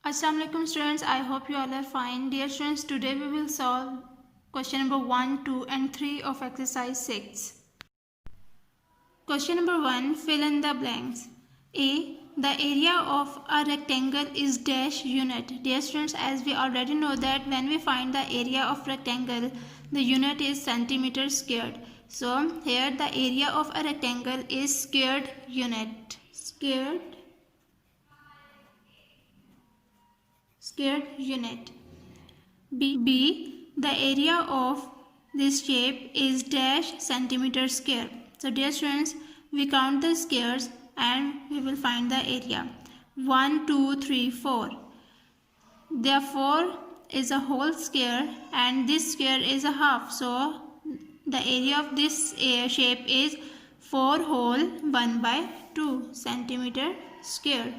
Assalamu alaikum students, I hope you all are fine. Dear students, today we will solve question number 1, 2 and 3 of exercise 6. Question number 1, fill in the blanks. A. The area of a rectangle is dash unit. Dear students, as we already know that when we find the area of rectangle, the unit is centimeter squared. So here the area of a rectangle is squared unit. Squared unit. B. The area of this shape is dash centimeter square. So dear students, we count the squares and we will find the area. 1, 2, 3, 4. There 4 is a whole square and this square is a half. So the area of this shape is 4 whole 1 by 2 centimeter square.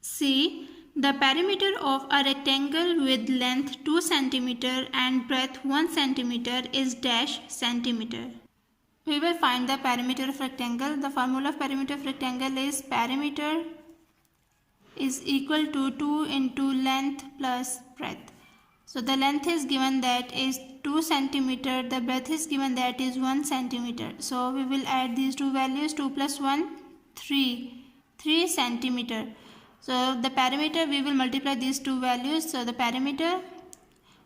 C. The perimeter of a rectangle with length 2 cm and breadth 1 cm is dash centimeter. We will find the perimeter of rectangle. The formula of perimeter of rectangle is perimeter is equal to 2 into length plus breadth. So the length is given that is 2 cm, the breadth is given that is 1 cm. So we will add these two values, 2 plus 1, 3 cm. So the perimeter, we will multiply these two values. So the perimeter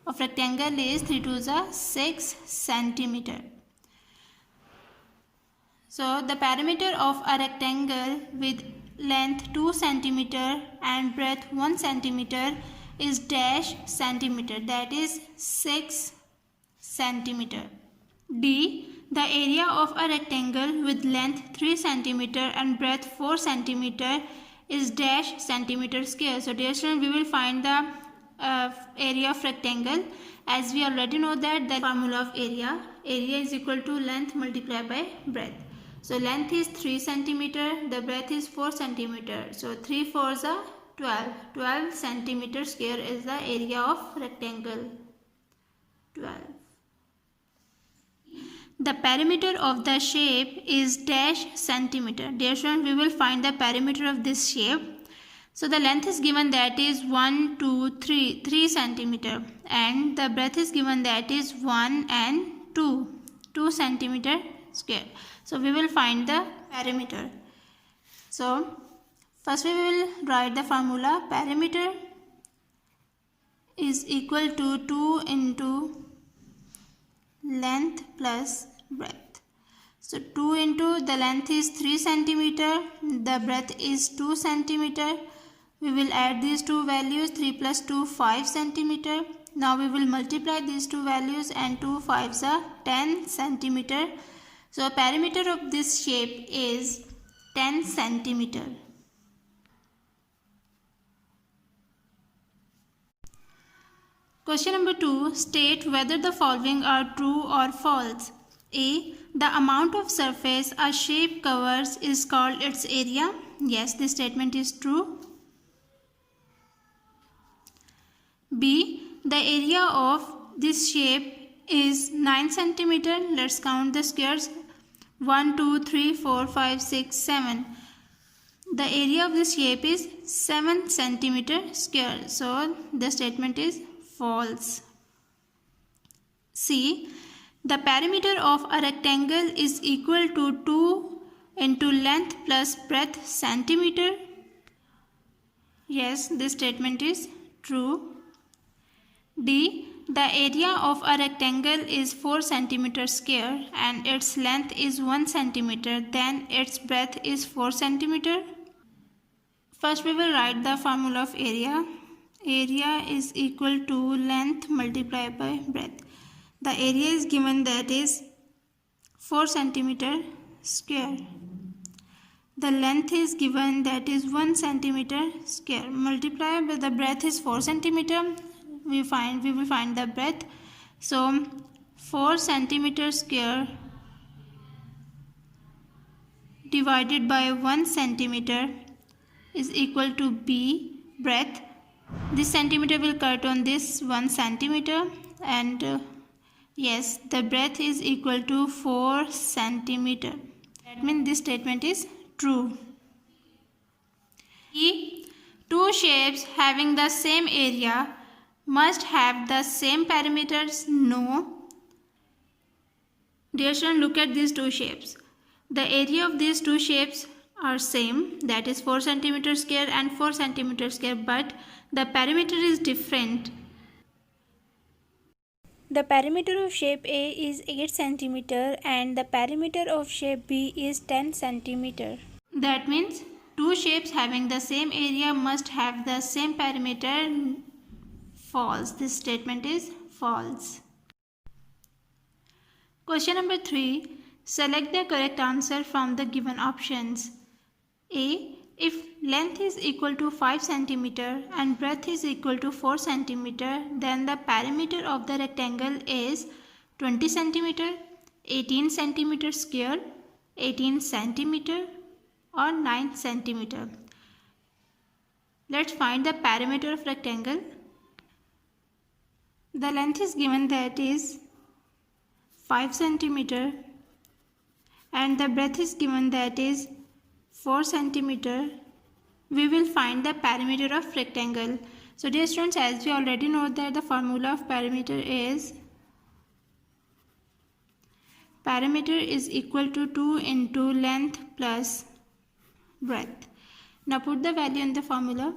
of rectangle is 3 to the 6 centimeter. So the perimeter of a rectangle with length 2 centimeter and breadth 1 centimeter is dash centimeter, that is 6 centimeter. D. The area of a rectangle with length 3 centimeter and breadth 4 centimeter is dash centimeter square. So dear students, we will find the area of rectangle. As we already know that the formula of area is equal to length multiplied by breadth. So length is 3 centimeter, the breadth is 4 centimeter. So 3 4s are 12 centimeter square is the area of rectangle. 12. The perimeter of the shape is dash centimeter. Dear students, we will find the perimeter of this shape. So the length is given that is 1, 2, 3 centimeter and the breadth is given that is 1 and 2 centimeter square. So we will find the perimeter. So first we will write the formula. Perimeter is equal to 2 into length plus breadth. So 2 into the length is 3 centimeter, the breadth is 2 centimeter. We will add these two values, 3 plus 2 5 centimeter. Now we will multiply these two values and 2 5s are 10 centimeter. So perimeter of this shape is 10 centimeter. Question number 2. State whether the following are true or false. A. The amount of surface a shape covers is called its area. Yes, this statement is true. B. The area of this shape is 9 centimeter. Let's count the squares. 1, 2, 3, 4, 5, 6, 7. The area of this shape is 7 centimeter square. So the statement is false. C. The perimeter of a rectangle is equal to 2 into length plus breadth centimeter. Yes, this statement is true. D. The area of a rectangle is 4 centimeter square and its length is 1 centimeter, then its breadth is 4 centimeter. First we will write the formula of area. Area is equal to length multiplied by breadth. The area is given that is 4 centimeter square. The length is given that is 1 centimeter square. Multiplied by the breadth is 4 centimeter. We will find the breadth. So 4 centimeter square divided by 1 centimeter is equal to B, breadth. This centimeter will cut on this 1 centimeter and yes, the breadth is equal to 4 centimeter. That means this statement is true. E. Two shapes having the same area must have the same perimeters? No. Dear students, look at these two shapes. The area of these two shapes are same, that is 4 cm square and 4 cm square, but the perimeter is different. The perimeter of shape A is 8 cm and the perimeter of shape B is 10 cm. That means two shapes having the same area must have the same perimeter. False. This statement is false. Question number 3. Select the correct answer from the given options. A. If length is equal to 5 cm and breadth is equal to 4 cm, then the perimeter of the rectangle is 20 cm, 18 cm square, 18 cm or 9 cm. Let's find the perimeter of rectangle. The length is given, that is 5 cm, and the breadth is given, that is 4 cm. We will find the perimeter of rectangle. So dear students, as we already know that the formula of perimeter is equal to 2 into length plus breadth. Now put the value in the formula.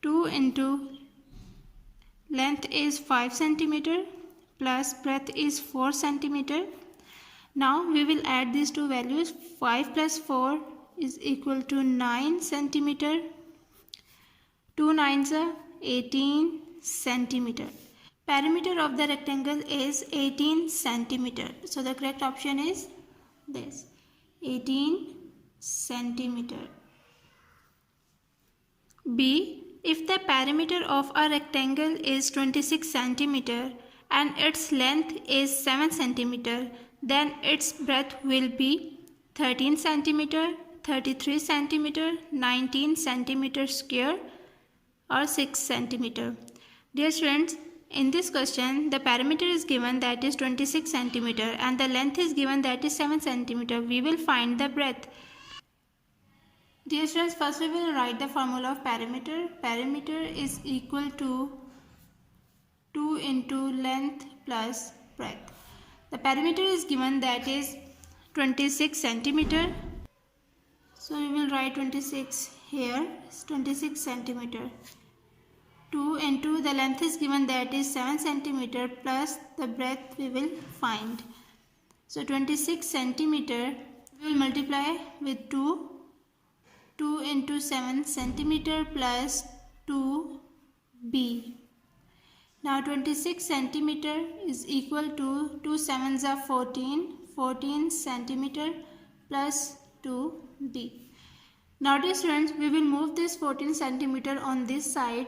2 into length is 5 cm plus breadth is 4 cm. Now we will add these two values. 5 plus 4 is equal to 9 cm. 2 9s are 18 cm. Perimeter of the rectangle is 18 cm. So the correct option is this, 18 cm. B. If the perimeter of a rectangle is 26 cm and its length is 7 cm, then its breadth will be 13 cm, 33 cm, 19 cm square or 6 cm. Dear students, in this question the perimeter is given, that is 26 cm, and the length is given, that is 7 cm. We will find the breadth. Dear students, first we will write the formula of perimeter. Perimeter is equal to 2 into length plus breadth. The perimeter is given, that is 26 cm. So we will write 26 here. It's 26 cm. 2 into the length is given, that is 7 cm plus the breadth we will find. So 26 cm we will multiply with 2. 2 into 7 cm plus 2b. Now 26 cm is equal to 2 7s are 14, 14 cm plus 2b. Now dear students, we will move this 14 cm on this side.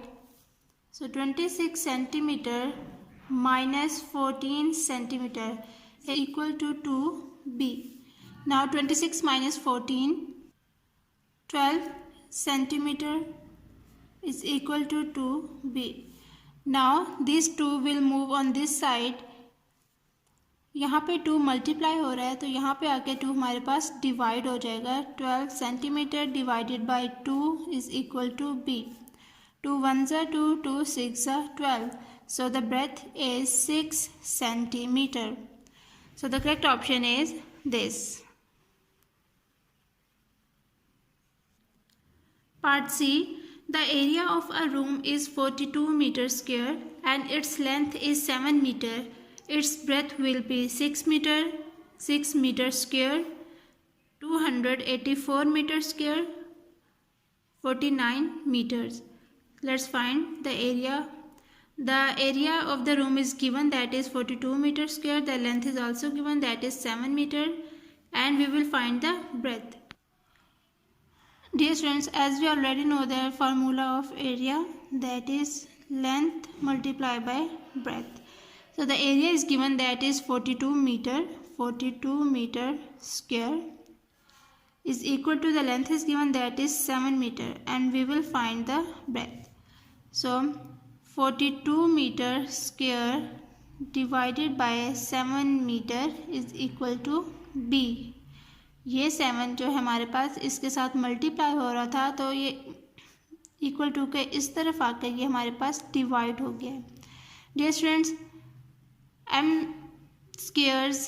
So 26 cm minus 14 cm is equal to 2b. Now 26 minus 14, 12 cm is equal to 2b. Now these two will move on this side. यहाँ पे 2 multiply हो रहा है तो यहाँ पे आके 2 हमारे पास डिवाइड हो जाएगा. 12 centimetre divided by 2 is equal to b. 2 1s are 2, 2 6 are 12. So the breadth is 6 centimeter. So the correct option is this. Part C. The area of a room is 42 meters square and its length is 7 meter. Its breadth will be 6 meters square, 284 meters square, 49 meters. Let's find the area. The area of the room is given, that is 42 meters square. The length is also given, that is 7 meter, and we will find the breadth. Dear students, as we already know the formula of area, that is length multiplied by breadth. So the area is given, that is 42 meter square is equal to the length is given, that is 7 meter, and we will find the breadth. So 42 meter square divided by 7 meter is equal to b. ये 7 जो हमारे पास इसके साथ multiply हो रहा था तो ये इक्वल टू के इस तरफ आकर ये हमारे पास डिवाइड हो गया है। Dear students, m squares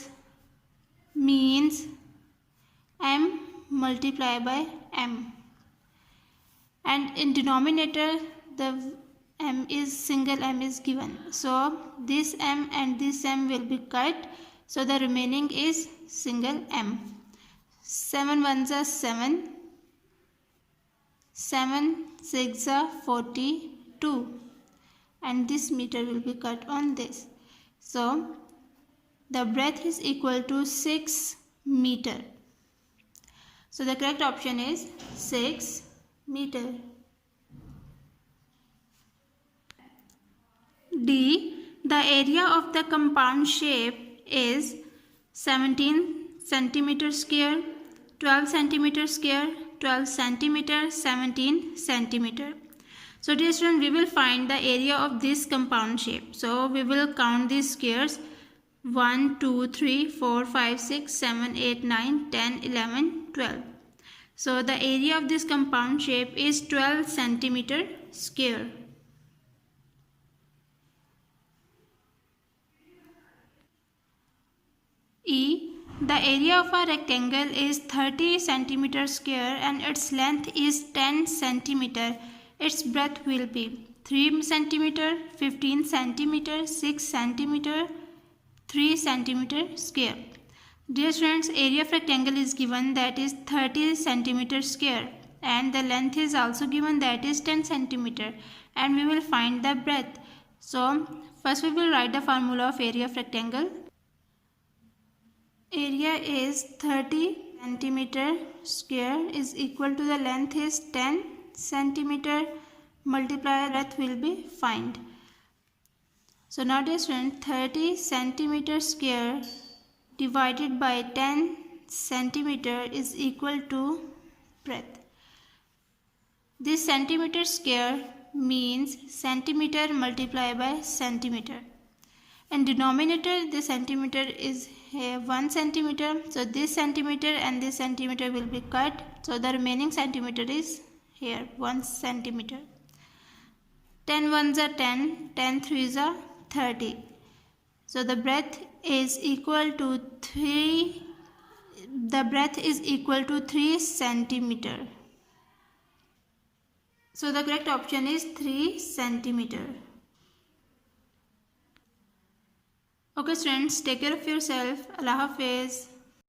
means m multiply by m, and in denominator the m is single m is given, so this m and this m will be cut, so the remaining is single m. 7 ones are 7, 7 6 are 42, and this meter will be cut on this, so the breadth is equal to 6 meter. So the correct option is 6 meter. D. The area of the compound shape is 17 centimeter square, 12 centimeter square, 12 centimeter, 17 centimeter. So dear student, we will find the area of this compound shape. So we will count these squares: 1 2 3 4 5 6 7 8 9 10 11 12. So the area of this compound shape is 12 centimeter square. E. The area of a rectangle is 30 centimeter square and its length is 10 centimeter. Its breadth will be 3 centimeter, 15 centimeter, 6 centimeter, 3 centimeter square. Dear students, area of rectangle is given, that is 30 centimeter square, and the length is also given, that is 10 centimeter, and we will find the breadth. So first we will write the formula of area of rectangle. Area is 30 centimeter square is equal to the length is 10 centimeter multiply breadth will be find. So now dear student, 30 centimeter square divided by 10 centimeter is equal to breadth. This centimeter square means centimeter multiplied by centimeter. In denominator, the centimeter is 1 centimeter, so this centimeter and this centimeter will be cut, so the remaining centimeter is here 1 centimeter. 10 ones are 10, 10 threes are 30, so the breadth is equal to 3 centimeter. So the correct option is 3 centimeter. Okay students, take care of yourself. Allah Hafiz.